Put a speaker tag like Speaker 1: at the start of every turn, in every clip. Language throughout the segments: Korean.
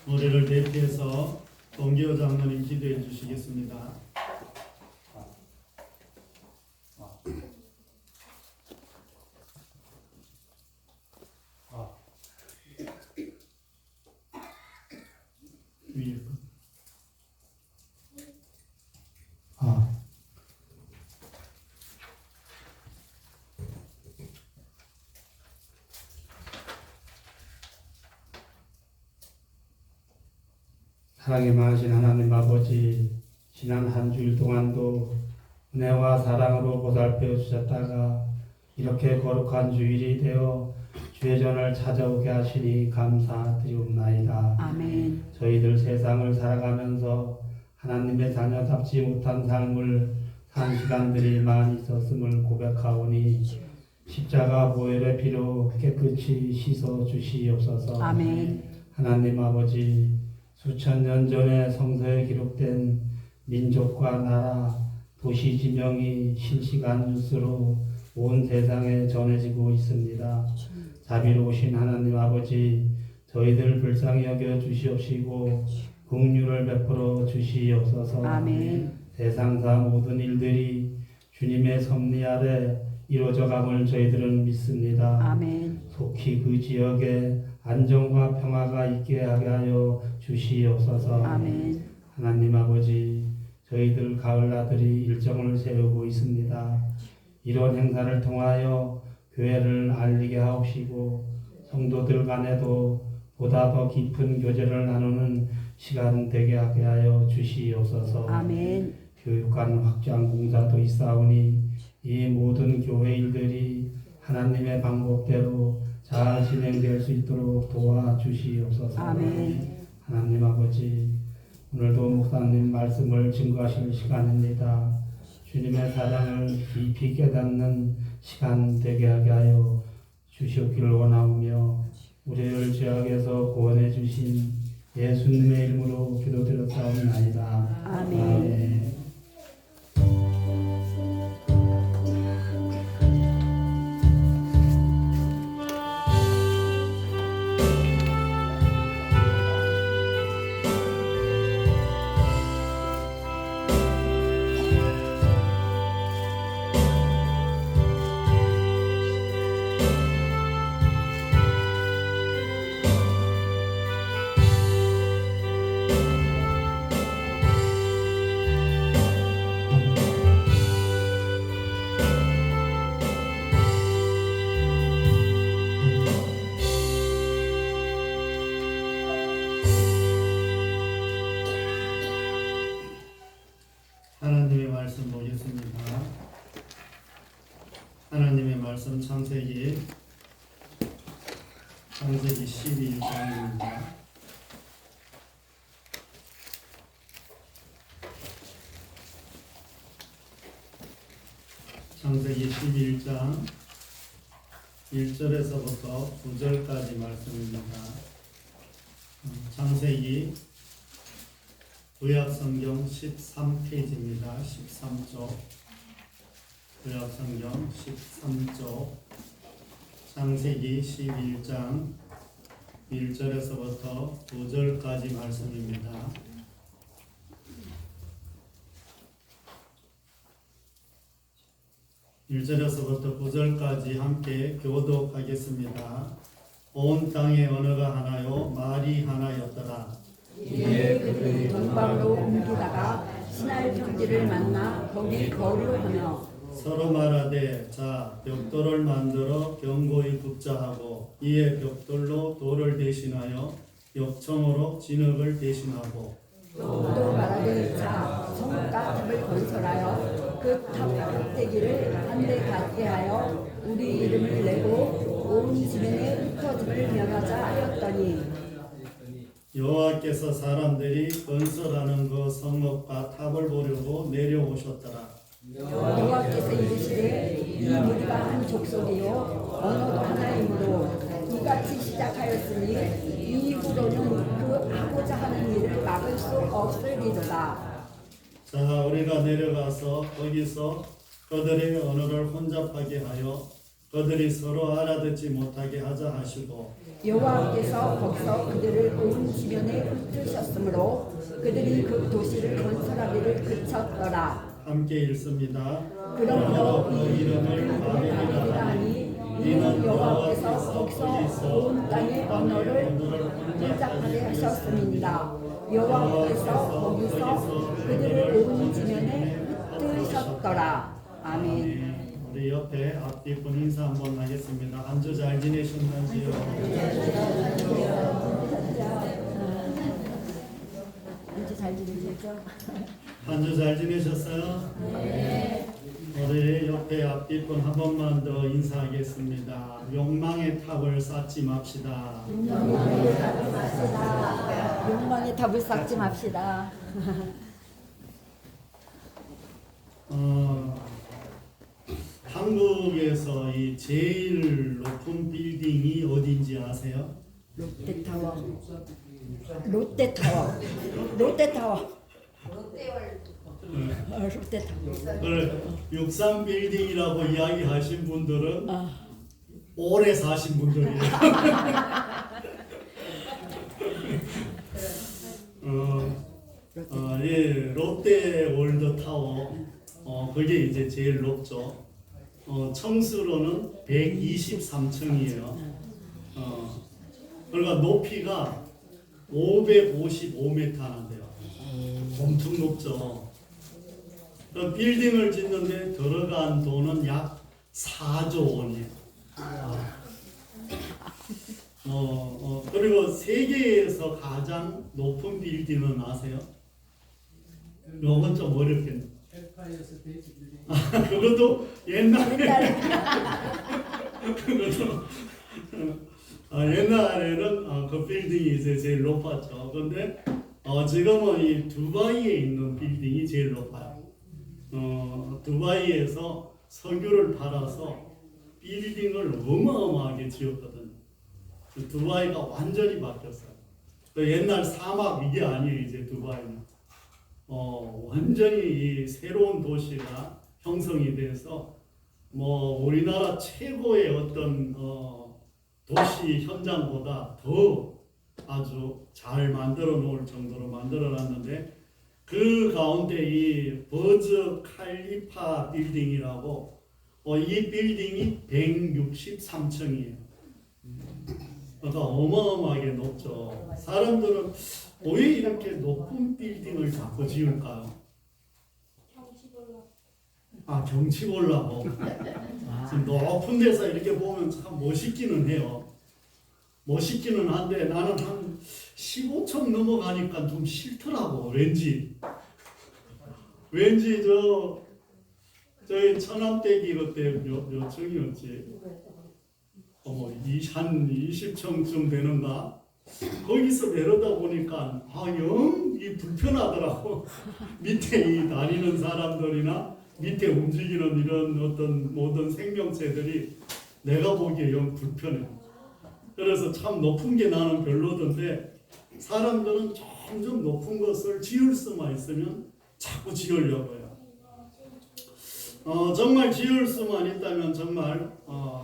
Speaker 1: 노래를 대표해서 동기호 장로님 기도해 주시겠습니다. 위에 거.
Speaker 2: 사랑의 하나님 아버지, 지난 한 주일 동안도 은혜와 사랑으로 보살펴 주셨다가 이렇게 거룩한 주일이 되어 주의 전을 찾아오게 하시니 감사드리옵나이다.
Speaker 3: 아멘.
Speaker 2: 저희들 세상을 살아가면서 하나님의 자녀답지 못한 삶을 산 시간들이 많이 있었음을 고백하오니 십자가 보혈의 피로 깨끗이 씻어 주시옵소서.
Speaker 3: 아멘.
Speaker 2: 하나님 아버지, 수천 년 전에 성서에 기록된 민족과 나라, 도시 지명이 실시간 뉴스로 온 세상에 전해지고 있습니다. 자비로우신 하나님 아버지, 저희들 불쌍히 여겨 주시옵시고 긍휼을 베풀어 주시옵소서.
Speaker 3: 아멘.
Speaker 2: 세상사 모든 일들이 주님의 섭리 아래 이루어져감을 저희들은 믿습니다.
Speaker 3: 아멘.
Speaker 2: 속히 그 지역에 안정과 평화가 있게 하게 하여 주시옵소서.
Speaker 3: 아멘.
Speaker 2: 하나님 아버지, 저희들 가을나들이 일정을 세우고 있습니다. 이런 행사를 통하여 교회를 알리게 하옵시고 성도들 간에도 보다 더 깊은 교제를 나누는 시간 되게 하게 하여 주시옵소서.
Speaker 3: 아멘.
Speaker 2: 교육관 확장 공사도 있사오니 이 모든 교회 일들이 하나님의 방법대로 잘 진행될 수 있도록 도와주시옵소서.
Speaker 3: 아멘.
Speaker 2: 하나님 아버지, 오늘도 목사님 말씀을 증거하실 시간입니다. 주님의 사랑을 깊이 깨닫는 시간 되게 하게 하여 주시옵기를 원하오며 우리를 죄악에서 구원해 주신 예수님의 이름으로 기도드렸사옵나이다.
Speaker 3: 아멘.
Speaker 1: 하나님의 말씀 보겠습니다. 하나님의 말씀 창세기 12장입니다. 창세기 11장 1절에서부터 9절까지 말씀입니다. 창세기 구약성경 13페이지입니다. 13쪽 구약성경 13쪽 창세기 11장 1절에서부터 9절까지 말씀입니다. (1절에서부터) 9절까지 함께 교독하겠습니다. 온 땅의 언어가 하나요 말이 하나였더라.
Speaker 3: 이에 그들이 동방으로 옮기다가 시날 평지를 만나 거기 거류하며
Speaker 1: 서로 말하되 자 벽돌을 만들어 견고히 굽자 하고 이에 벽돌로 돌을 대신하여 역청으로 진흙을 대신하고
Speaker 3: 또 말하되 자 성곽탑을 건설하여 그 탑 꼭대기를 한데 닿게 하여 우리 이름을 내고 온 지면에 흩어짐을 면하자 하였더니
Speaker 1: 여호와께서 사람들이 건설하는 그 성읍과 탑을 보려고 내려오셨더라.
Speaker 3: 여호와께서 이르시되 이 무리가 한 족속이요 언어도 하나이므로 이같이 시작하였으니 이후로는 그 하고자 하는 일을 막을 수 없으리로다.
Speaker 1: 자 우리가 내려가서 거기서 그들의 언어를 혼잡하게 하여 그들이 서로 알아듣지 못하게 하자 하시고
Speaker 3: 여호와께서 거기서 그들을 온 지면에 그들이 그 도시를 건설하기를 그쳤더라.
Speaker 1: 함께 읽습니다.
Speaker 3: 그러므로
Speaker 1: 그 이름을
Speaker 3: 바벨이라
Speaker 1: 바벨이라
Speaker 3: 하니 이는 여호와께서 거기서 온 땅의 언어를 혼잡하게 하셨음이니라. 여호와께서 거기서 그들을 온 지면에 흩으셨더라. 아멘.
Speaker 1: 우리 옆에 앞뒤분 인사 한번 하겠습니다. 한 주 잘 지내셨는지요?
Speaker 3: 안주 잘 지내셨죠?
Speaker 1: 한 주 잘 지내셨어요? 네. 우리 옆에 앞뒤분 한 번만 더 인사하겠습니다. 욕망의 탑을 쌓지 맙시다.
Speaker 3: 욕망의 탑을 쌓지 맙시다.
Speaker 1: 한국에서 이 제일 높은 빌딩이 어딘지 아세요?
Speaker 3: 롯데타워. 롯데타워. 롯데타워. 롯데타워.
Speaker 1: 그걸 63 빌딩이라고 이야기하신 분들은
Speaker 3: 아.
Speaker 1: 오래 사신 분들이에요. 예, 롯데월드 타워, 그게 이제 제일 높죠. 청수로는 123층이에요. 그러니까 높이가 555m 하는데요. 엄청 높죠. 그 빌딩을 짓는데 들어간 돈은 약 4조 원이에요. 그리고 세계에서 가장 높은 빌딩은 아세요? 요건 좀 어렵겠네요. 그것도 옛날에 그것도 옛날에는 그 빌딩이 이제 제일 높았죠. 근데 지금은 이 두바이에 있는 빌딩이 제일 높아요. 두바이에서 석유를 팔아서 빌딩을 어마어마하게 지었거든요. 두바이가 완전히 바뀌었어요. 옛날 사막 이게 아니에요. 이제 두바이는 완전히 이 새로운 도시가 형성이 돼서 뭐 우리나라 최고의 어떤 도시 현장보다 더 아주 잘 만들어 놓을 정도로 만들어 놨는데, 그 가운데 이 버즈 칼리파 빌딩이라고 이 빌딩이 163층이에요. 그러니까 어마어마하게 높죠. 사람들은 왜 이렇게 높은 빌딩을 자꾸 지을까요? 경치 보려고. 지금 높은 데서 이렇게 보면 참 멋있기는 해요. 멋있기는 한데 나는 한 15층 넘어가니까 좀 싫더라고. 왠지 저희 처남댁이 그때 몇 층이었지? 한 20층쯤 되는가? 거기서 내려다 보니까 영 불편하더라고. 밑에 이 다니는 사람들이나 밑에 움직이는 이런 어떤 모든 생명체들이 내가 보기에 영 불편해. 그래서 참 높은 게 나는 별로던데, 사람들은 점점 높은 것을 지을 수만 있으면 자꾸 지으려고 해요. 정말 지을 수만 있다면 정말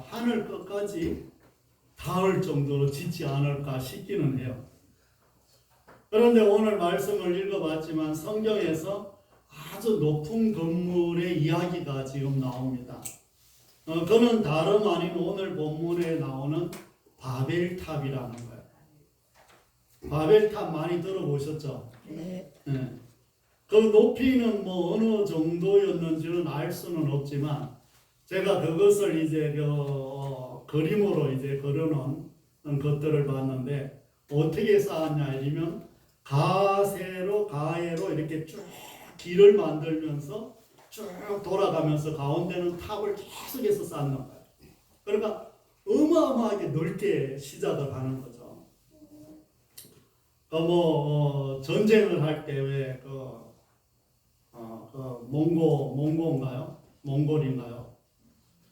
Speaker 1: 하늘 끝까지 닿을 정도로 짓지 않을까 싶기는 해요. 그런데 오늘 말씀을 읽어봤지만 성경에서 아주 높은 건물의 이야기가 지금 나옵니다. 그는 다름 아닌 오늘 본문에 나오는 바벨탑이라는 거예요. 바벨탑 많이 들어보셨죠?
Speaker 3: 네.
Speaker 1: 네. 그 높이는 뭐 어느 정도였는지는 알 수는 없지만, 제가 그것을 이제 그림으로 이제 그려놓은 것들을 봤는데, 어떻게 쌓았냐 이러면 가세로 이렇게 쭉 길을 만들면서 쭉 돌아가면서 가운데는 탑을 계속해서 쌓는 거예요. 그러니까 어마어마하게 넓게 시작을 하는 거죠. 전쟁을 할 때 왜 몽골인가요?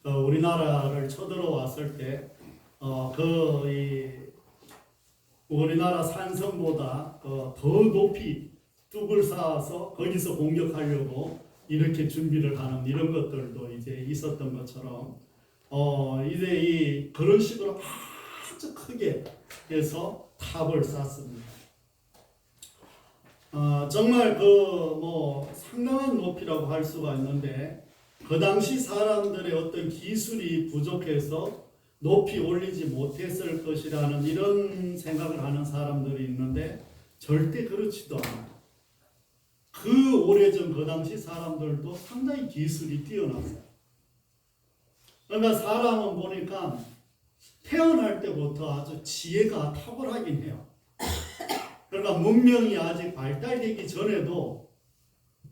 Speaker 1: 우리나라를 쳐들어왔을 때 우리나라 산성보다 더 높이 뚝을 쌓아서 거기서 공격하려고 이렇게 준비를 하는 이런 것들도 이제 있었던 것처럼, 이제 그런 식으로 아주 크게 해서 탑을 쌓습니다. 정말 상당한 높이라고 할 수가 있는데 그 당시 사람들의 어떤 기술이 부족해서 높이 올리지 못했을 것이라는 이런 생각을 하는 사람들이 있는데 절대 그렇지도 않아요. 그 오래전 그 당시 사람들도 상당히 기술이 뛰어났어요. 그러니까 사람은 보니까 태어날 때부터 아주 지혜가 탁월하긴 해요. 그러니까 문명이 아직 발달되기 전에도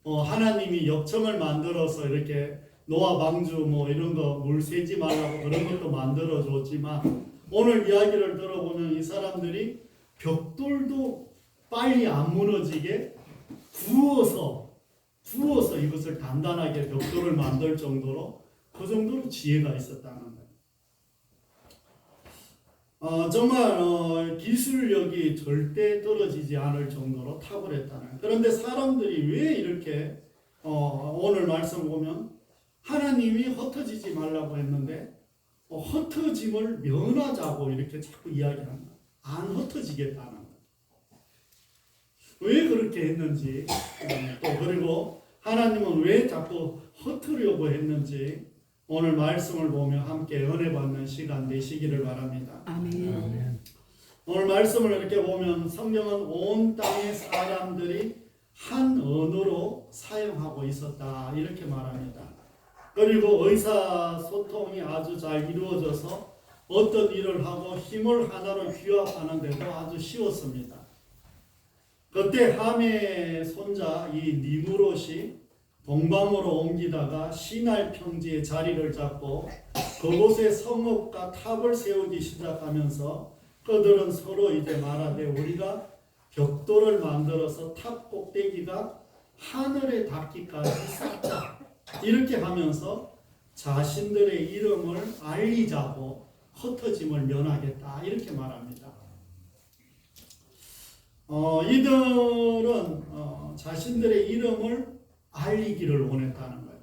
Speaker 1: 하나님이 역청을 만들어서 이렇게 노아 방주 이런 거 물 새지 말라고 그런 것도 만들어 줬지만 오늘 이야기를 들어보면 이 사람들이 벽돌도 빨리 안 무너지게 구워서 이것을 단단하게 벽돌을 만들 정도로 그 정도로 지혜가 있었다는 거예요. 정말 기술력이 절대 떨어지지 않을 정도로 탁월했다는 거예요. 그런데 사람들이 왜 이렇게 오늘 말씀 보면 하나님이 흩어지지 말라고 했는데 흩어짐을 면하자고 이렇게 자꾸 이야기합니다. 안 흩어지겠다는 거예요. 왜 그렇게 했는지 또 그리고 하나님은 왜 자꾸 흩으려고 했는지 오늘 말씀을 보며 함께 은혜 받는 시간 되시기를 바랍니다.
Speaker 3: 아멘.
Speaker 1: 오늘 말씀을 이렇게 보면 성경은 온 땅의 사람들이 한 언어로 사용하고 있었다 이렇게 말합니다. 그리고 의사소통이 아주 잘 이루어져서 어떤 일을 하고 힘을 하나로 규합하는 데도 아주 쉬웠습니다. 그때 함의 손자 이 니무롯이 동방으로 옮기다가 시날 평지에 자리를 잡고 그곳에 성읍과 탑을 세우기 시작하면서 그들은 서로 이제 말하되 우리가 벽돌을 만들어서 탑 꼭대기가 하늘에 닿기까지 쌓자 이렇게 하면서 자신들의 이름을 알리자고 흩어짐을 면하겠다 이렇게 말합니다. 이들은 자신들의 이름을 알리기를 원했다는 거예요.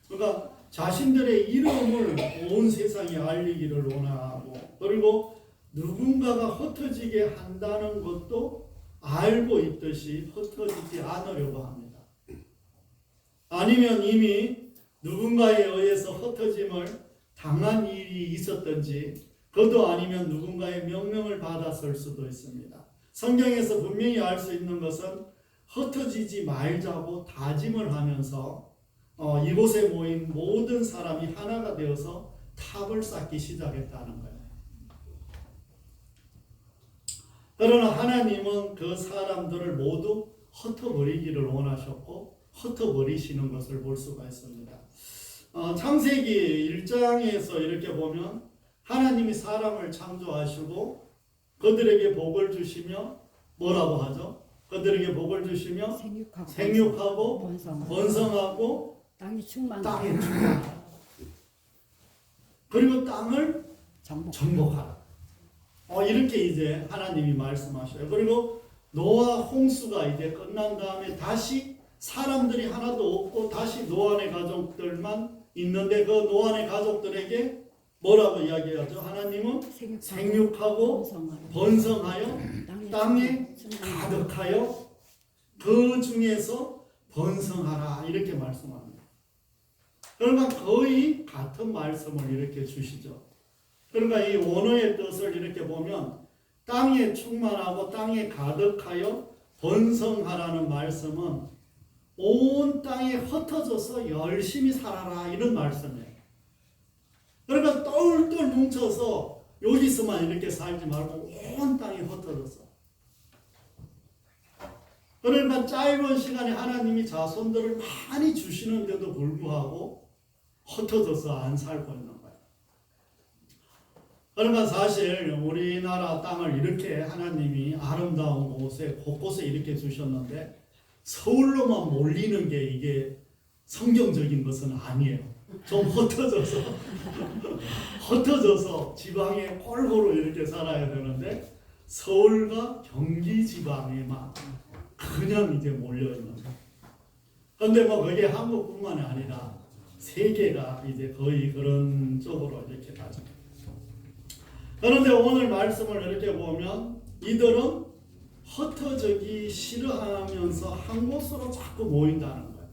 Speaker 1: 그러니까 자신들의 이름을 온 세상에 알리기를 원하고 그리고 누군가가 흩어지게 한다는 것도 알고 있듯이 흩어지지 않으려고 합니다. 아니면 이미 누군가에 의해서 흩어짐을 당한 일이 있었든지 그도 아니면 누군가의 명령을 받았을 수도 있습니다. 성경에서 분명히 알 수 있는 것은 흩어지지 말자고 다짐을 하면서 이곳에 모인 모든 사람이 하나가 되어서 탑을 쌓기 시작했다는 거예요. 그러나 하나님은 그 사람들을 모두 흩어버리기를 원하셨고 흩어버리시는 것을 볼 수가 있습니다. 창세기 1장에서 이렇게 보면 하나님이 사람을 창조하시고 그들에게 복을 주시며 뭐라고 하죠? 그들에게 복을 주시며 생육하고 번성하고
Speaker 3: 땅이 충만하고
Speaker 1: 땅에 충만하라. 그리고 땅을 정복하라. 이렇게 이제 하나님이 말씀하셔요. 그리고 노아 홍수가 이제 끝난 다음에 다시 사람들이 하나도 없고 다시 노아의 가족들만 있는데 그 노아의 가족들에게 뭐라고 이야기하죠? 하나님은 생육하고 번성하여 땅에 가득하여 그 중에서 번성하라 이렇게 말씀합니다. 그러니까 거의 같은 말씀을 이렇게 주시죠. 그러니까 이 원어의 뜻을 이렇게 보면 땅에 충만하고 땅에 가득하여 번성하라는 말씀은 온 땅에 흩어져서 열심히 살아라 이런 말씀이에요. 그러니까 똘똘 뭉쳐서 여기서만 이렇게 살지 말고 온 땅에 흩어져서 그러니까 짧은 시간에 하나님이 자손들을 많이 주시는데도 불구하고 흩어져서 안 살고 있는 거예요. 그러니까 사실 우리나라 땅을 이렇게 하나님이 아름다운 곳에 곳곳에 이렇게 주셨는데 서울로만 몰리는 게 이게 성경적인 것은 아니에요. 좀 흩어져서 지방에 골고루 이렇게 살아야 되는데 서울과 경기 지방에만 그냥 이제 몰려있는 거예요. 그런데 그게 한국뿐만이 아니라 세계가 이제 거의 그런 쪽으로 이렇게 가죠. 그런데 오늘 말씀을 이렇게 보면 이들은 흩어지기 싫어하면서 한 곳으로 자꾸 모인다는 거예요.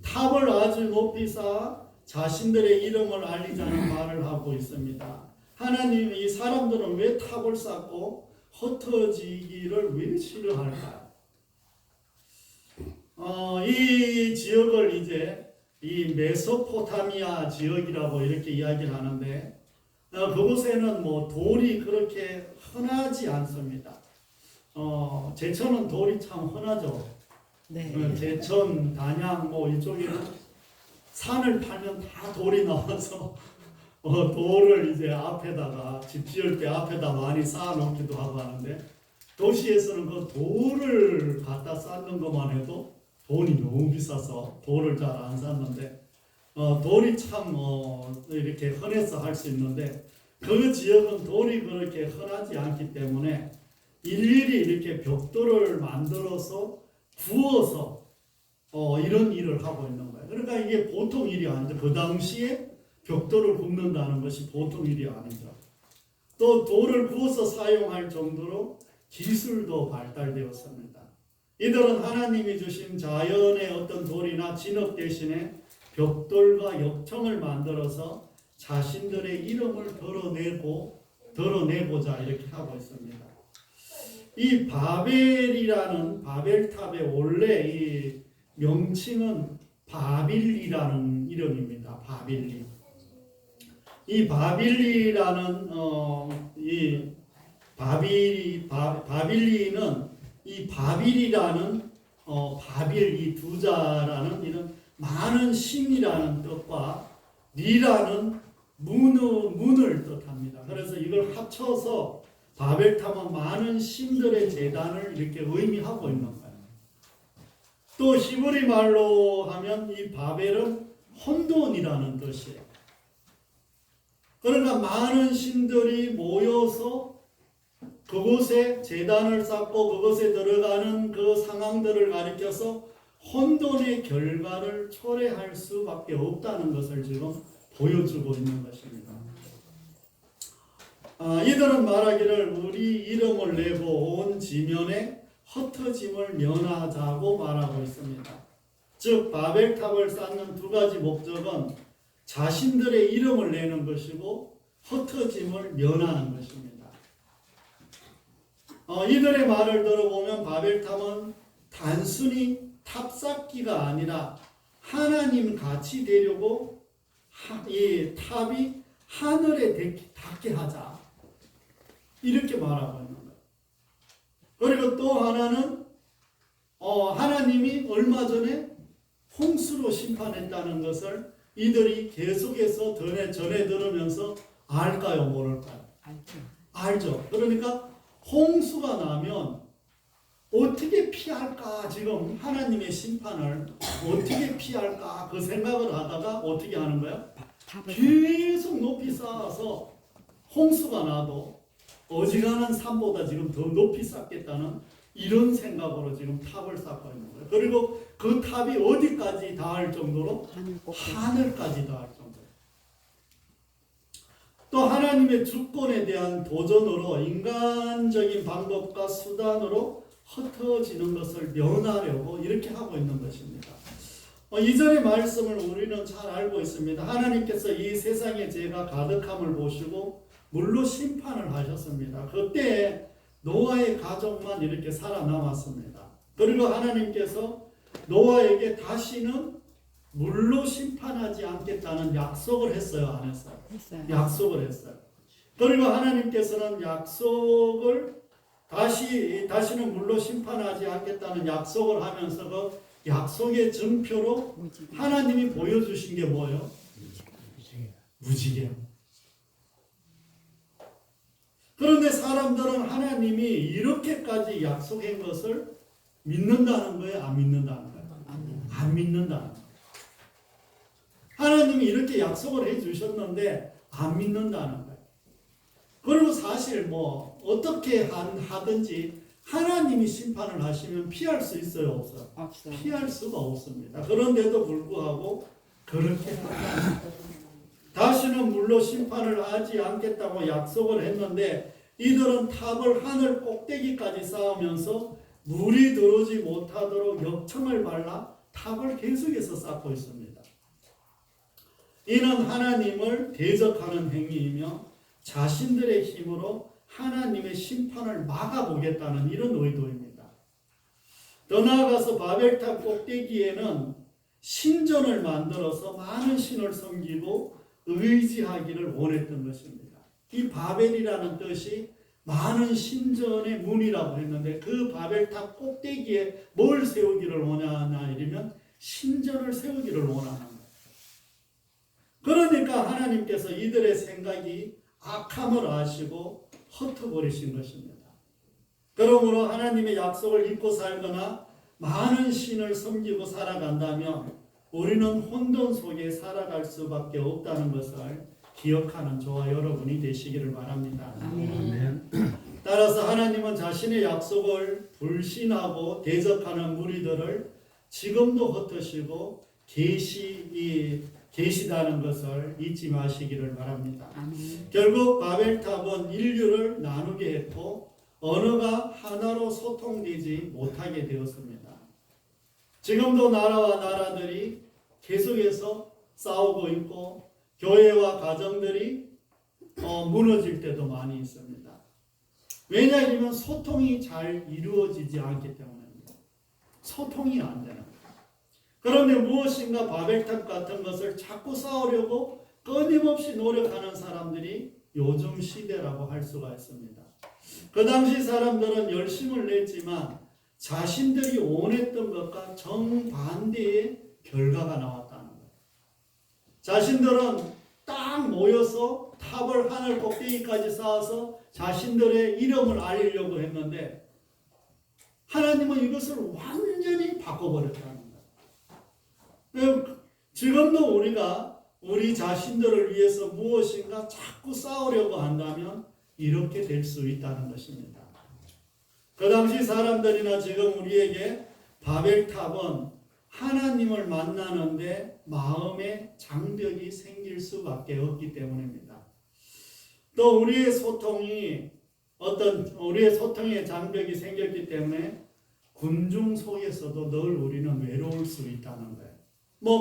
Speaker 1: 탑을 아주 높이 쌓아 자신들의 이름을 알리자는 말을 하고 있습니다. 하나님이 이 사람들은 왜 탑을 쌓고 흩어지기를 왜 싫어할까요? 이 지역을 이제 이 메소포타미아 지역이라고 이렇게 이야기를 하는데 그곳에는 뭐 돌이 그렇게 흔하지 않습니다. 제천은 돌이 참 흔하죠.
Speaker 3: 네.
Speaker 1: 제천, 단양 뭐 이쪽에는 산을 파면 다 돌이 나와서 돌을 이제 앞에다가 집 지을 때 앞에다 많이 쌓아놓기도 하고 하는데 도시에서는 그 돌을 갖다 쌓는 것만 해도 돈이 너무 비싸서 돌을 잘 안 샀는데 돌이 참 이렇게 흔해서 할 수 있는데 그 지역은 돌이 그렇게 흔하지 않기 때문에 일일이 이렇게 벽돌을 만들어서 구워서 이런 일을 하고 있는 거예요. 그러니까 이게 보통 일이 아니죠. 그 당시에 벽돌을 굽는다는 것이 보통 일이 아니죠. 또 돌을 구워서 사용할 정도로 기술도 발달되었습니다. 이들은 하나님이 주신 자연의 어떤 돌이나 진흙 대신에 벽돌과 역청을 만들어서 자신들의 이름을 드러내고자 이렇게 하고 있습니다. 이 바벨이라는 바벨탑의 원래 이 명칭은 바빌리라는 이름입니다. 바빌리. 이 바빌리라는 이 바빌리는 이 바빌이라는 바빌 이 두 자라는 이런 많은 신이라는 뜻과 리라는 문을 뜻합니다. 그래서 이걸 합쳐서 바벨탑은 많은 신들의 재단을 이렇게 의미하고 있는 거예요. 또 히브리 말로 하면 이 바벨은 혼돈이라는 뜻이에요. 그러니까 많은 신들이 모여서 그곳에 재단을 쌓고 그곳에 들어가는 그 상황들을 가리켜서 혼돈의 결과를 초래할 수밖에 없다는 것을 지금 보여주고 있는 것입니다. 이들은 말하기를 우리 이름을 내고 온 지면에 흩어짐을 면하자고 말하고 있습니다. 즉 바벨탑을 쌓는 두 가지 목적은 자신들의 이름을 내는 것이고 흩어짐을 면하는 것입니다. 이들의 말을 들어보면 바벨탑은 단순히 탑 쌓기가 아니라 하나님 같이 되려고 이 탑이 하늘에 닿게 하자 이렇게 말하고 있는 거예요. 그리고 또 하나는 하나님이 얼마 전에 홍수로 심판했다는 것을 이들이 계속해서 전해 들으면서 알까요, 모를까요? 알죠. 그러니까 홍수가 나면 어떻게 피할까, 지금 하나님의 심판을 어떻게 피할까 그 생각을 하다가 어떻게 하는 거예요? 계속 높이 쌓아서 홍수가 나도 어지간한 산보다 지금 더 높이 쌓겠다는 이런 생각으로 지금 탑을 쌓고 있는 거예요. 그리고 그 탑이 어디까지 닿을 정도로? 하늘까지 닿을 정도로. 또 하나님의 주권에 대한 도전으로 인간적인 방법과 수단으로 흩어지는 것을 면하려고 이렇게 하고 있는 것입니다. 이전의 말씀을 우리는 잘 알고 있습니다. 하나님께서 이 세상에 죄가 가득함을 보시고 물로 심판을 하셨습니다. 그때 노아의 가족만 이렇게 살아남았습니다. 그리고 하나님께서 노아에게 다시는 물로 심판하지 않겠다는 약속을 했어요, 안 했어요? 약속을 했어요. 그리고 하나님께서는 약속을 다시는 물로 심판하지 않겠다는 약속을 하면서 그 약속의 증표로 하나님이 보여주신 게 뭐예요? 무지개. 그런데 사람들은 하나님이 이렇게까지 약속한 것을 믿는다는 거예요? 안 믿는다는 거예요? 안 믿는다는 거예요. 하나님이 이렇게 약속을 해주셨는데 안 믿는다는 거예요. 그리고 사실 뭐 어떻게 하든지 하나님이 심판을 하시면 피할 수 있어요, 없어요? 피할 수가 없습니다. 그런데도 불구하고 그렇게 다시는 물로 심판을 하지 않겠다고 약속을 했는데 이들은 탑을 하늘 꼭대기까지 쌓으면서 물이 들어오지 못하도록 역청을 발라 탑을 계속해서 쌓고 있습니다. 이는 하나님을 대적하는 행위이며 자신들의 힘으로 하나님의 심판을 막아보겠다는 이런 의도입니다. 더 나아가서 바벨탑 꼭대기에는 신전을 만들어서 많은 신을 섬기고 의지하기를 원했던 것입니다. 이 바벨이라는 뜻이 많은 신전의 문이라고 했는데 그 바벨탑 꼭대기에 뭘 세우기를 원하냐 이러면 신전을 세우기를 원하는 거예요. 그러니까 하나님께서 이들의 생각이 악함을 아시고 흩어버리신 것입니다. 그러므로 하나님의 약속을 잊고 살거나 많은 신을 섬기고 살아간다면 우리는 혼돈 속에 살아갈 수밖에 없다는 것을 기억하는 저와 여러분이 되시기를 바랍니다.
Speaker 3: 아멘.
Speaker 1: 따라서 하나님은 자신의 약속을 불신하고 대적하는 무리들을 지금도 흩으시고 계시다는 것을 잊지 마시기를 바랍니다.
Speaker 3: 아멘.
Speaker 1: 결국 바벨탑은 인류를 나누게 했고 언어가 하나로 소통되지 못하게 되었습니다. 지금도 나라와 나라들이 계속해서 싸우고 있고 교회와 가정들이 무너질 때도 많이 있습니다. 왜냐하면 소통이 잘 이루어지지 않기 때문입니다. 소통이 안 되는 거예요. 그런데 무엇인가 바벨탑 같은 것을 자꾸 쌓으려고 끊임없이 노력하는 사람들이 요즘 시대라고 할 수가 있습니다. 그 당시 사람들은 열심을 냈지만 자신들이 원했던 것과 정반대의 결과가 나왔다는 거예요. 자신들은 딱 모여서 탑을 하늘 꼭대기까지 쌓아서 자신들의 이름을 알리려고 했는데 하나님은 이것을 완전히 바꿔버렸다는 거예요. 지금도 우리가 우리 자신들을 위해서 무엇인가 자꾸 싸우려고 한다면 이렇게 될 수 있다는 것입니다. 그 당시 사람들이나 지금 우리에게 바벨탑은 하나님을 만나는데 마음의 장벽이 생길 수밖에 없기 때문입니다. 또 우리의 소통에 장벽이 생겼기 때문에 군중 속에서도 늘 우리는 외로울 수 있다는 거예요.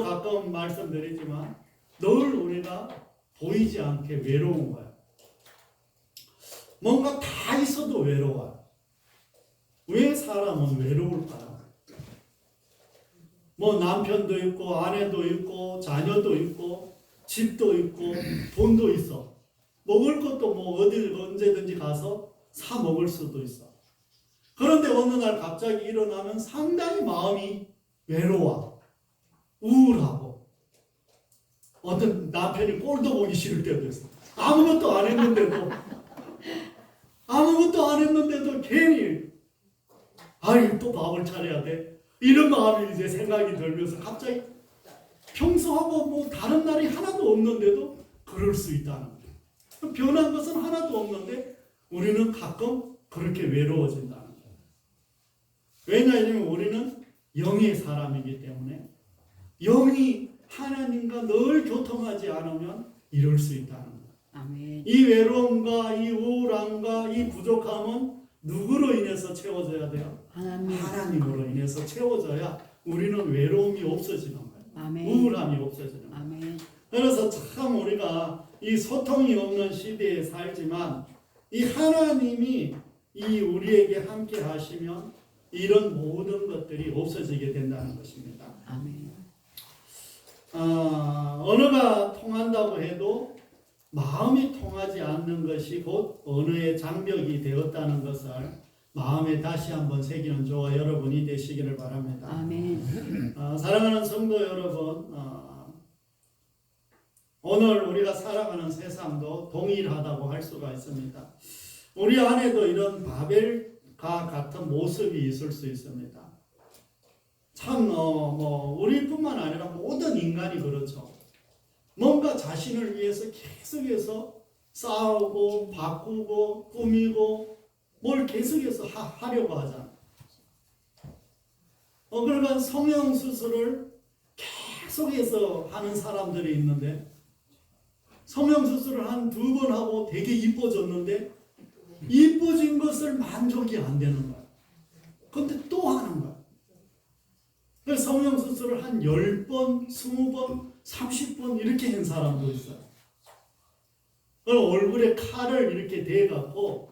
Speaker 1: 가끔 말씀드리지만 늘 우리가 보이지 않게 외로운 거예요. 뭔가 다 있어도 외로워요. 왜 사람은 외로울까요? 남편도 있고 아내도 있고 자녀도 있고 집도 있고 돈도 있어. 먹을 것도 어딜 언제든지 가서 사 먹을 수도 있어. 그런데 어느 날 갑자기 일어나면 상당히 마음이 외로워. 우울하고 어떤 남편이 꼴도 보기 싫을 때도 있어. 아무것도 안 했는데도 괜히 또 밥을 차려야 돼. 이런 마음이 이제 생각이 들면서 갑자기 평소하고 다른 날이 하나도 없는데도 그럴 수 있다는 거예요. 변한 것은 하나도 없는데 우리는 가끔 그렇게 외로워진다는 거예요. 왜냐하면 우리는 영의 사람이기 때문에 영이 하나님과 늘 교통하지 않으면 이럴 수 있다는 거예요.
Speaker 3: 아멘.
Speaker 1: 이 외로움과 이 우울함과 이 부족함은 누구로 인해서 채워져야 돼요? 하나님으로 인해서 채워져야 우리는 외로움이 없어지는 거예요.
Speaker 3: 아멘.
Speaker 1: 우울함이 없어지는 거예요.
Speaker 3: 아멘.
Speaker 1: 그래서 참 우리가 이 소통이 없는 시대에 살지만 이 하나님이 이 우리에게 함께 하시면 이런 모든 것들이 없어지게 된다는 것입니다.
Speaker 3: 아멘.
Speaker 1: 언어가 통한다고 해도 마음이 통하지 않는 것이 곧 언어의 장벽이 되었다는 것을 마음에 다시 한번 새기는 저와 여러분이 되시기를 바랍니다.
Speaker 3: 아멘.
Speaker 1: 사랑하는 성도 여러분, 오늘 우리가 살아가는 세상도 동일하다고 할 수가 있습니다. 우리 안에도 이런 바벨과 같은 모습이 있을 수 있습니다. 참 우리뿐만 아니라 모든 인간이 그렇죠. 뭔가 자신을 위해서 계속해서 싸우고 바꾸고 꾸미고 뭘 계속해서 하려고 하잖아. 그러니까 성형수술을 계속해서 하는 사람들이 있는데 성형수술을 한 2번 하고 되게 이뻐졌는데 이뻐진 것을 만족이 안 되는 거야. 근데 또 하는 거야. 그래서 성형수술을 한 10번, 20번, 30번 이렇게 한 사람도 있어요. 얼굴에 칼을 이렇게 대갖고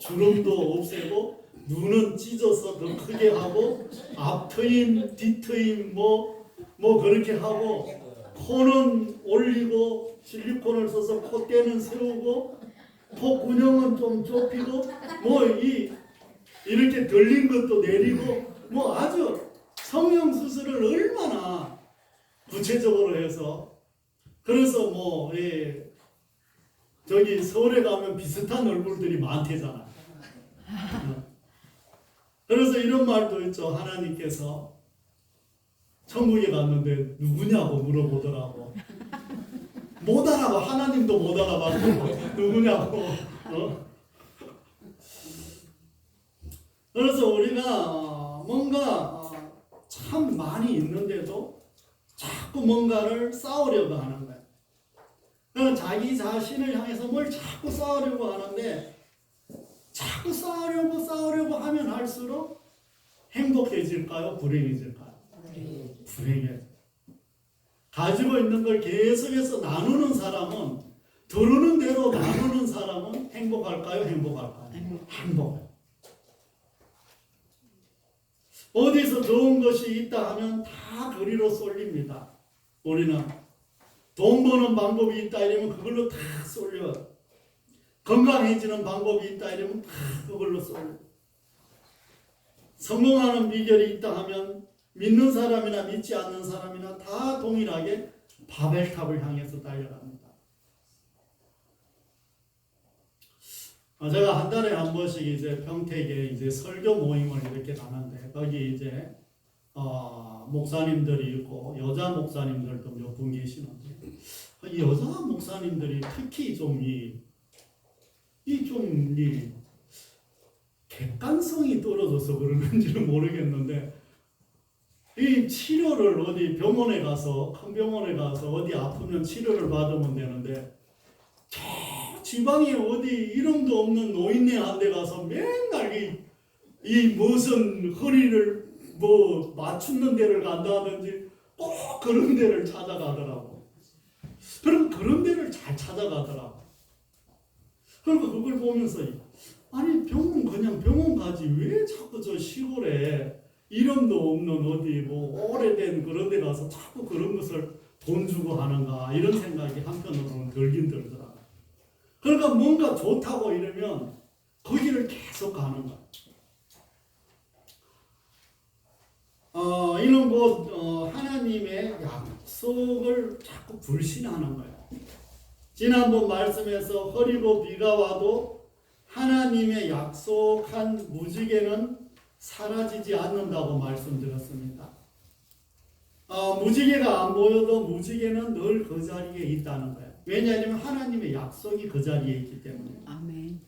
Speaker 1: 주름도 없애고 눈은 찢어서 더 크게 하고 앞트임, 뒤트임 그렇게 하고 코는 올리고 실리콘을 써서 콧대는 세우고 콧구녕은 좀 좁히고 이렇게 들린 것도 내리고 아주 성형수술을 얼마나 구체적으로 해서 그래서 저기 서울에 가면 비슷한 얼굴들이 많대잖아. 그래서 이런 말도 있죠. 하나님께서 천국에 갔는데 누구냐고 물어보더라고. 못 알아봐. 하나님도 못 알아봤고 누구냐고. 그래서 우리가 뭔가 참 많이 있는데도 자꾸 뭔가를 쌓으려고 하는 거예요. 그럼 자기 자신을 향해서 뭘 자꾸 쌓으려고 하는데 자꾸 쌓으려고 하면 할수록 행복해질까요? 불행해질까요? 불행해. 가지고 있는 걸 계속해서 나누는 사람은 들어오는 대로 나누는 사람은 행복할까요? 행복할까요? 행복해요. 어디서 좋은 것이 있다 하면 다 그리로 쏠립니다. 우리는 돈 버는 방법이 있다 이러면 그걸로 다 쏠려. 건강해지는 방법이 있다 이러면 다 그걸로 쏠려. 성공하는 비결이 있다 하면 믿는 사람이나 믿지 않는 사람이나 다 동일하게 바벨탑을 향해서 달려갑니다. 제가 한 달에 한 번씩 이제 평택에 설교 모임을 이렇게 가는데 거기 이제 목사님들이 있고 여자 목사님들도 몇 분 계시는데 이 여자 목사님들이 특히 이 객관성이 떨어져서 그러는지는 모르겠는데 이 치료를 어디 병원에 가서 큰 병원에 가서 어디 아프면 치료를 받으면 되는데 저 지방에 어디 이름도 없는 노인네 한 대 가서 맨날 이 무슨 허리를 맞추는 데를 간다든지 꼭 그런 데를 찾아가더라고. 그럼 그런 데를 잘 찾아가더라고. 그러니까 그걸 보면서 아니 그냥 병원 가지 왜 자꾸 저 시골에 이름도 없는 어디 오래된 그런 데 가서 자꾸 그런 것을 돈 주고 하는가 이런 생각이 한편으로는 들긴 들더라고요. 그러니까 뭔가 좋다고 이러면 거기를 계속 가는 거야. 이는 하나님의 약속을 자꾸 불신하는 거예요. 지난번 말씀에서 흐리고 비가 와도 하나님의 약속한 무지개는 사라지지 않는다고 말씀드렸습니다. 무지개가 안 보여도 무지개는 늘 그 자리에 있다는 거예요. 왜냐하면 하나님의 약속이 그 자리에 있기 때문에.
Speaker 3: 아멘.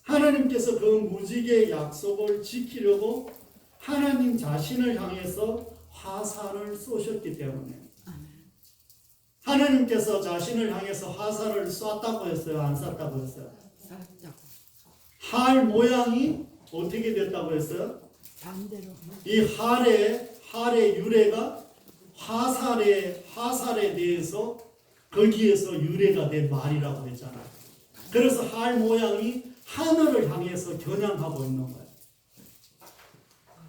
Speaker 1: 하나님께서 그 무지개의 약속을 지키려고 하나님 자신을 향해서 화살을 쏘셨기 때문에.
Speaker 3: 아멘.
Speaker 1: 하나님께서 자신을 향해서 화살을 쐈다고 했어요? 안 쐈다고 했어요?
Speaker 3: 쐈다고.
Speaker 1: 활 모양이 어떻게 됐다고 했어요?
Speaker 3: 반대로.
Speaker 1: 이 활의 유래가 화살에 대해서 거기에서 유래가 된 말이라고 했잖아요. 그래서 활 모양이 하늘을 향해서 겨냥하고 있는 거예요.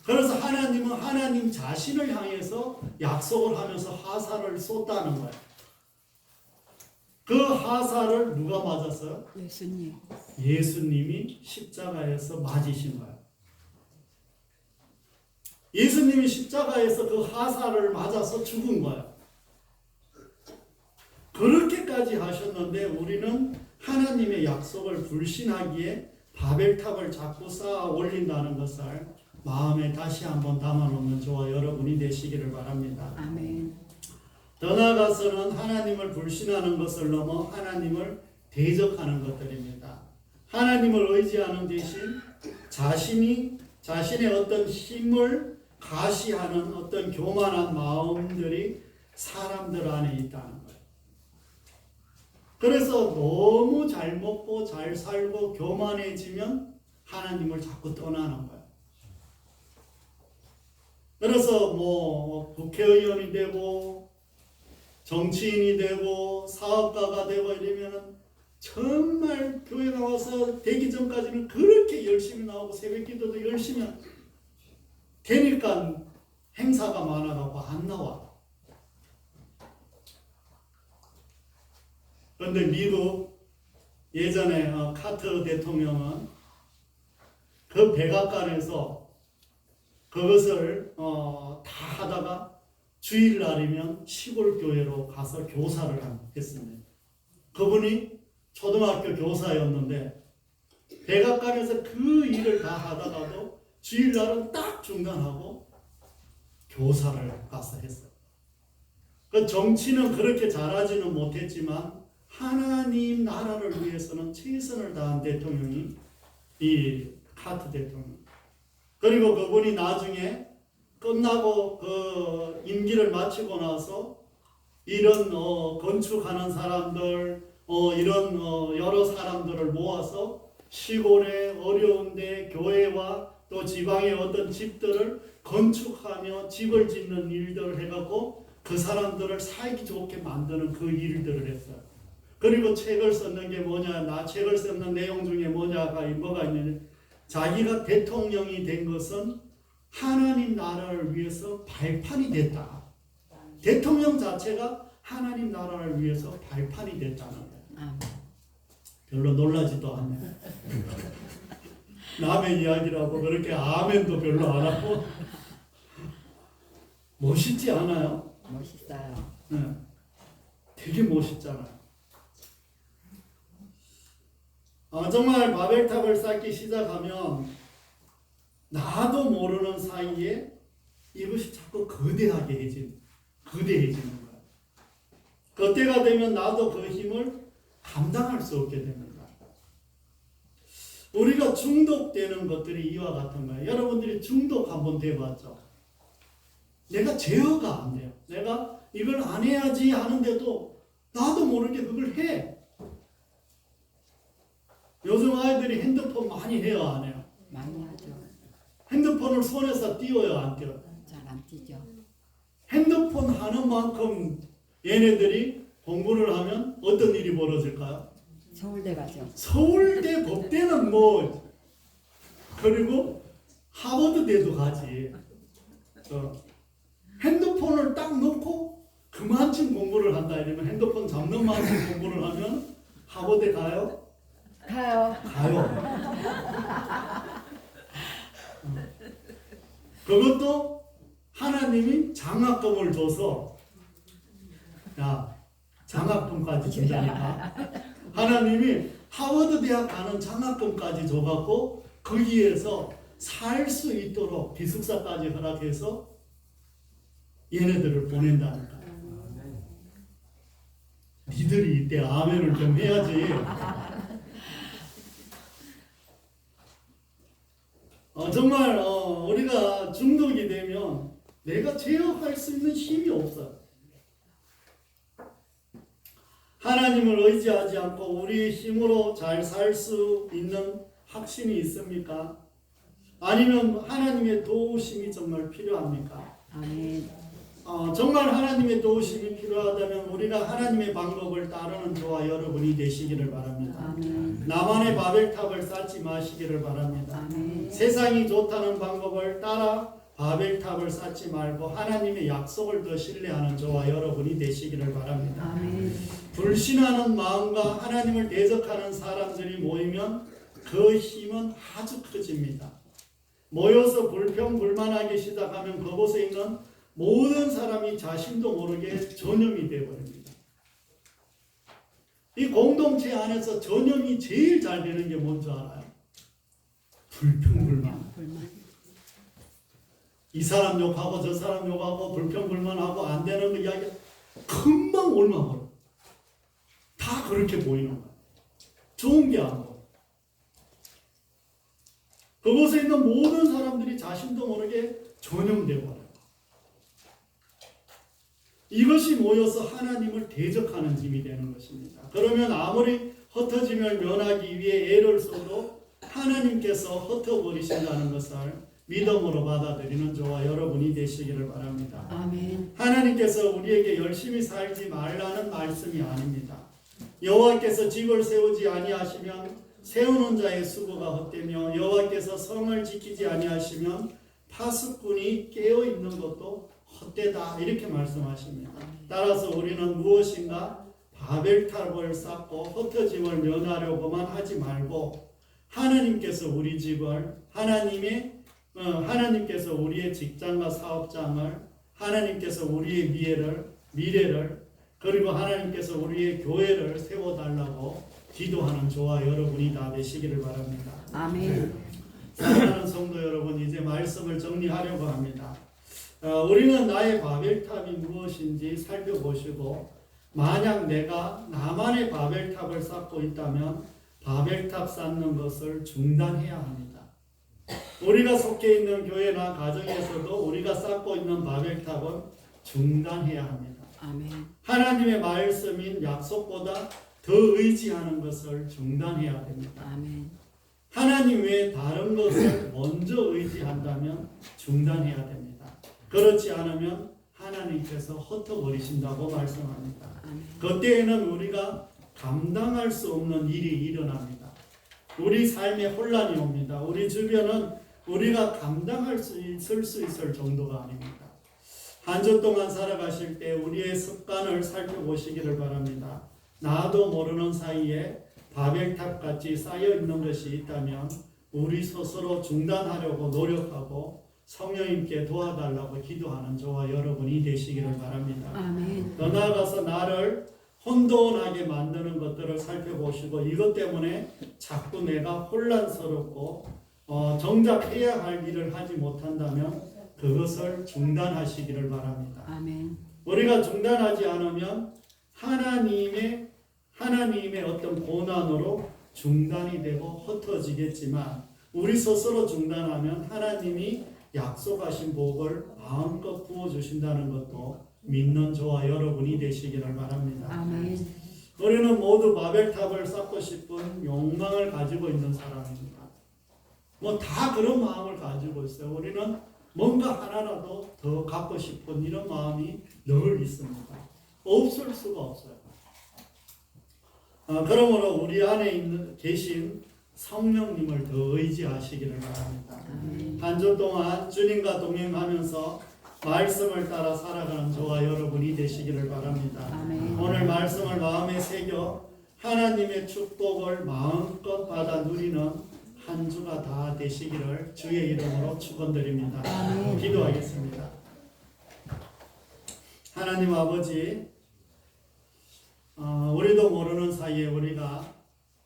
Speaker 1: 그래서 하나님은 하나님 자신을 향해서 약속을 하면서 화살을 쏟다는 거예요. 그 화살을 누가 맞았어요?
Speaker 3: 예수님.
Speaker 1: 예수님이 십자가에서 맞으신 거예요. 예수님이 십자가에서 그 화살을 맞아서 죽은 거예요. 그렇게까지 하셨는데 우리는 하나님의 약속을 불신하기에 바벨탑을 자꾸 쌓아 올린다는 것을 마음에 다시 한번 담아놓는 저와 여러분이 되시기를 바랍니다.
Speaker 3: 아멘.
Speaker 1: 더 나아가서는 하나님을 불신하는 것을 넘어 하나님을 대적하는 것들입니다. 하나님을 의지하는 대신 자신의 어떤 힘을 가시하는 어떤 교만한 마음들이 사람들 안에 있다는 거예요. 그래서 너무 잘 먹고 잘 살고 교만해지면 하나님을 자꾸 떠나는 거예요. 그래서 뭐 국회의원이 되고 정치인이 되고 사업가가 되고 이러면은 정말 교회 나와서 되기 전까지는 그렇게 열심히 나오고 새벽기도도 열심히 하고 되니까 행사가 많아가고 안 나와. 그런데 미국 예전에 카터 대통령은 그 백악관에서 그것을 다 하다가 주일날이면 시골 교회로 가서 교사를 했습니다. 그분이 초등학교 교사였는데 백악관에서 그 일을 다 하다가도 주일날은 딱 중단하고 교사를 가서 했어요. 그 정치는 그렇게 잘하지는 못했지만 하나님 나라를 위해서는 최선을 다한 대통령이 이 카터 대통령. 그리고 그분이 나중에 끝나고 그 임기를 마치고 나서 이런 건축하는 사람들, 이런 여러 사람들을 모아서 시골에 어려운데 교회와 또 지방의 어떤 집들을 건축하며 집을 짓는 일들을 해갖고 그 사람들을 살기 좋게 만드는 그 일들을 했어요. 그리고 책을 썼는 게 뭐냐, 나 책을 썼는 내용 중에 뭐가 있냐면 자기가 대통령이 된 것은 하나님 나라를 위해서 발판이 됐다. 대통령 자체가 하나님 나라를 위해서 발판이 됐다는 거예요. 별로 놀라지도 않네요. 남의 이야기라고 그렇게 아멘도 별로 안 하고 멋있지 않아요?
Speaker 3: 멋있어요.
Speaker 1: 네. 되게 멋있잖아요. 정말 바벨탑을 쌓기 시작하면 나도 모르는 사이에 이것이 자꾸 거대해지는 거예요. 그때가 되면 나도 그 힘을 감당할 수 없게 됩니다. 우리가 중독되는 것들이 이와 같은 거예요. 여러분들이 중독 한번 돼봤죠? 내가 제어가 안 돼요. 내가 이걸 안 해야지 하는데도 나도 모르게 그걸 해. 요즘 아이들이 핸드폰 많이 해요, 안 해요?
Speaker 3: 많이 하죠.
Speaker 1: 핸드폰을 손에서 띄워요, 안 띄워요?
Speaker 3: 잘 안 뛰죠.
Speaker 1: 핸드폰 하는 만큼 얘네들이 공부를 하면 어떤 일이 벌어질까요?
Speaker 3: 서울대 가죠.
Speaker 1: 서울대 법대는 뭐 그리고 하버드대도 가지. 핸드폰을 딱 놓고 그만큼 공부를 한다 이러면 핸드폰 잡는 만큼 공부를 하면 하버드 가요?
Speaker 3: 가요.
Speaker 1: 그것도 하나님이 장학금을 줘서 야 장학금까지 준다니까 하나님이 하버드 대학 가는 장학금까지 줘갖고 거기에서 살 수 있도록 기숙사까지 허락해서 얘네들을 보낸다니까. 니들이 이때 아멘을 좀 해야지. 정말 우리가 중독이 되면 내가 제어할 수 있는 힘이 없어요. 하나님을 의지하지 않고 우리의 힘으로 잘 살 수 있는 확신이 있습니까? 아니면 하나님의 도우심이 정말 필요합니까?
Speaker 3: 아멘.
Speaker 1: 정말 하나님의 도우심이 필요하다면 우리가 하나님의 방법을 따르는 저와 여러분이 되시기를 바랍니다.
Speaker 3: 아멘.
Speaker 1: 나만의 바벨탑을 쌓지 마시기를 바랍니다.
Speaker 3: 아멘.
Speaker 1: 세상이 좋다는 방법을 따라 바벨탑을 쌓지 말고 하나님의 약속을 더 신뢰하는 저와 여러분이 되시기를 바랍니다.
Speaker 3: 아멘.
Speaker 1: 불신하는 마음과 하나님을 대적하는 사람들이 모이면 그 힘은 아주 커집니다. 모여서 불평불만하기 시작하면 그곳에 있는 모든 사람이 자신도 모르게 전염이 되어버립니다. 이 공동체 안에서 전염이 제일 잘 되는 게 뭔지 알아요? 불평불만. 이 사람 욕하고 저 사람 욕하고 불평불만하고 안 되는 거 이야기 금방 옮아버려. 다 그렇게 보이는 거야. 좋은 게 안 보여. 그곳에 있는 모든 사람들이 자신도 모르게 전염되어 버려요. 이것이 모여서 하나님을 대적하는 힘이 되는 것입니다. 그러면 아무리 흩어짐을 면하기 위해 애를 써도 하나님께서 흩어버리신다는 것을 믿음으로 받아들이는 저와 여러분이 되시기를 바랍니다.
Speaker 3: 아멘.
Speaker 1: 하나님께서 우리에게 열심히 살지 말라는 말씀이 아닙니다. 여호와께서 집을 세우지 아니하시면 세우는 자의 수고가 헛되며 여호와께서 성을 지키지 아니하시면 파수꾼이 깨어 있는 것도 헛되다 이렇게 말씀하십니다. 따라서 우리는 무엇인가 바벨탑을 쌓고 흩어짐을 면하려고만 하지 말고 하나님께서 우리 집을 하나님께서 우리의 직장과 사업장을 하나님께서 우리의 미래를 그리고 하나님께서 우리의 교회를 세워달라고 기도하는 저와 여러분이 다 되시기를 바랍니다.
Speaker 3: 아멘.
Speaker 1: 사랑하는 성도 여러분, 이제 말씀을 정리하려고 합니다. 우리는 나의 바벨탑이 무엇인지 살펴보시고 만약 내가 나만의 바벨탑을 쌓고 있다면 바벨탑 쌓는 것을 중단해야 합니다. 우리가 속해 있는 교회나 가정에서도 우리가 쌓고 있는 바벨탑은 중단해야 합니다.
Speaker 3: 아멘.
Speaker 1: 하나님의 말씀인 약속보다 더 의지하는 것을 중단해야 됩니다.
Speaker 3: 아멘.
Speaker 1: 하나님 외에 다른 것을 먼저 의지한다면 중단해야 됩니다. 그렇지 않으면 하나님께서 흩어버리신다고 말씀합니다.
Speaker 3: 아멘.
Speaker 1: 그때에는 우리가 감당할 수 없는 일이 일어납니다. 우리 삶에 혼란이 옵니다. 우리 주변은 우리가 감당할 수 있을 정도가 아닙니다. 한 주 동안 살아가실 때 우리의 습관을 살펴보시기를 바랍니다. 나도 모르는 사이에 바벨탑같이 쌓여 있는 것이 있다면 우리 스스로 중단하려고 노력하고 성령님께 도와달라고 기도하는 저와 여러분이 되시기를 바랍니다.
Speaker 3: 아멘.
Speaker 1: 더 나아가서 나를 혼돈하게 만드는 것들을 살펴보시고 이것 때문에 자꾸 내가 혼란스럽고 정작 해야 할 일을 하지 못한다면 그것을 중단하시기를 바랍니다.
Speaker 3: 아멘.
Speaker 1: 우리가 중단하지 않으면 하나님의 어떤 고난으로 중단이 되고 흩어지겠지만 우리 스스로 중단하면 하나님이 약속하신 복을 마음껏 부어주신다는 것도 믿는 저와 여러분이 되시기를 바랍니다.
Speaker 3: 아멘.
Speaker 1: 우리는 모두 바벨탑을 쌓고 싶은 욕망을 가지고 있는 사람입니다. 뭐 다 그런 마음을 가지고 있어요. 우리는 뭔가 하나라도 더 갖고 싶은 이런 마음이 늘 있습니다. 없을 수가 없어요. 그러므로 우리 안에 계신 성령님을 더 의지하시기를 바랍니다. 한 주 동안 주님과 동행하면서 말씀을 따라 살아가는 저와 여러분이 되시기를 바랍니다.
Speaker 3: 아멘.
Speaker 1: 오늘 말씀을 마음에 새겨 하나님의 축복을 마음껏 받아 누리는 한 주가 다 되시기를 주의 이름으로 축원드립니다.
Speaker 3: 아멘.
Speaker 1: 기도하겠습니다. 하나님 아버지, 우리도 모르는 사이에 우리가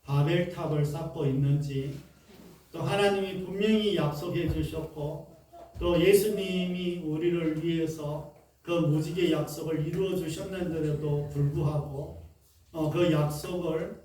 Speaker 1: 바벨탑을 쌓고 있는지 또 하나님이 분명히 약속해 주셨고 또 예수님이 우리를 위해서 그 무지개 약속을 이루어 주셨는데도 불구하고 그 약속을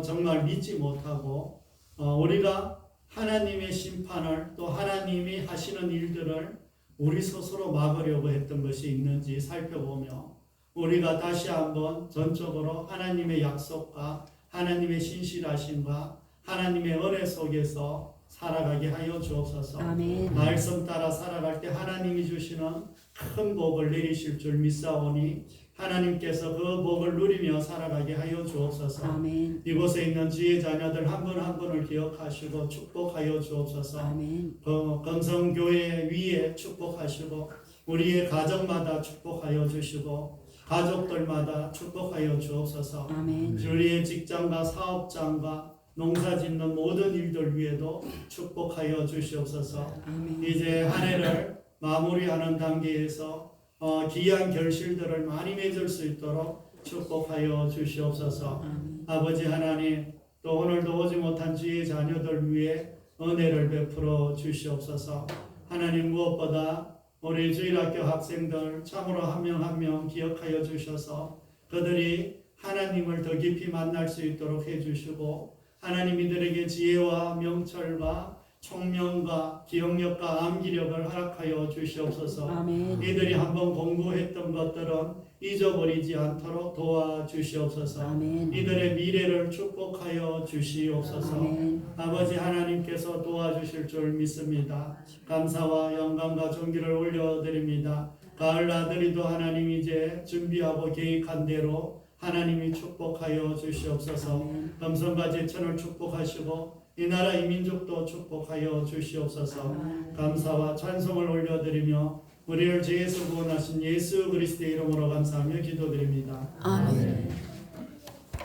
Speaker 1: 정말 믿지 못하고 우리가 하나님의 심판을 또 하나님이 하시는 일들을 우리 스스로 막으려고 했던 것이 있는지 살펴보며 우리가 다시 한번 전적으로 하나님의 약속과 하나님의 신실하심과 하나님의 은혜 속에서 살아가게 하여 주옵소서.
Speaker 3: 아멘.
Speaker 1: 말씀 따라 살아갈 때 하나님이 주시는 큰 복을 내리실 줄 믿사오니 하나님께서 그 복을 누리며 살아가게 하여 주옵소서.
Speaker 3: 아멘.
Speaker 1: 이곳에 있는 주의 자녀들 한 분 한 분을 기억하시고 축복하여 주옵소서.
Speaker 3: 아멘.
Speaker 1: 금성교회 위에 축복하시고 우리의 가정마다 축복하여 주시고 가족들마다 축복하여 주옵소서.
Speaker 3: 아멘.
Speaker 1: 우리의 직장과 사업장과 농사짓는 모든 일들 위에도 축복하여 주시옵소서.
Speaker 3: 아멘.
Speaker 1: 이제 한 해를 마무리하는 단계에서 귀한 결실들을 많이 맺을 수 있도록 축복하여 주시옵소서.
Speaker 3: 아멘.
Speaker 1: 아버지 하나님, 또 오늘도 오지 못한 주의 자녀들 위해 은혜를 베풀어 주시옵소서. 하나님, 무엇보다 우리 주일학교 학생들 참으로 한 명 한 명 기억하여 주셔서 그들이 하나님을 더 깊이 만날 수 있도록 해주시고 하나님 이들에게 지혜와 명철과 총명과 기억력과 암기력을 허락하여 주시옵소서.
Speaker 3: 아멘.
Speaker 1: 이들이 한번 공부했던 것들은 잊어버리지 않도록 도와주시옵소서.
Speaker 3: 아멘.
Speaker 1: 이들의 미래를 축복하여 주시옵소서.
Speaker 3: 아멘.
Speaker 1: 아버지 하나님께서 도와주실 줄 믿습니다. 감사와 영광과 존귀를 올려드립니다. 가을 나들이도 하나님 이제 준비하고 계획한 대로 하나님이 축복하여 주시옵소서. 금성과 제천을 축복하시고 이 나라 이 민족도 축복하여 주시옵소서. 감사와 찬송을 올려드리며 우리를 죄에서 구원하신 예수 그리스도의 이름으로 감사하며 기도드립니다.
Speaker 3: 아멘.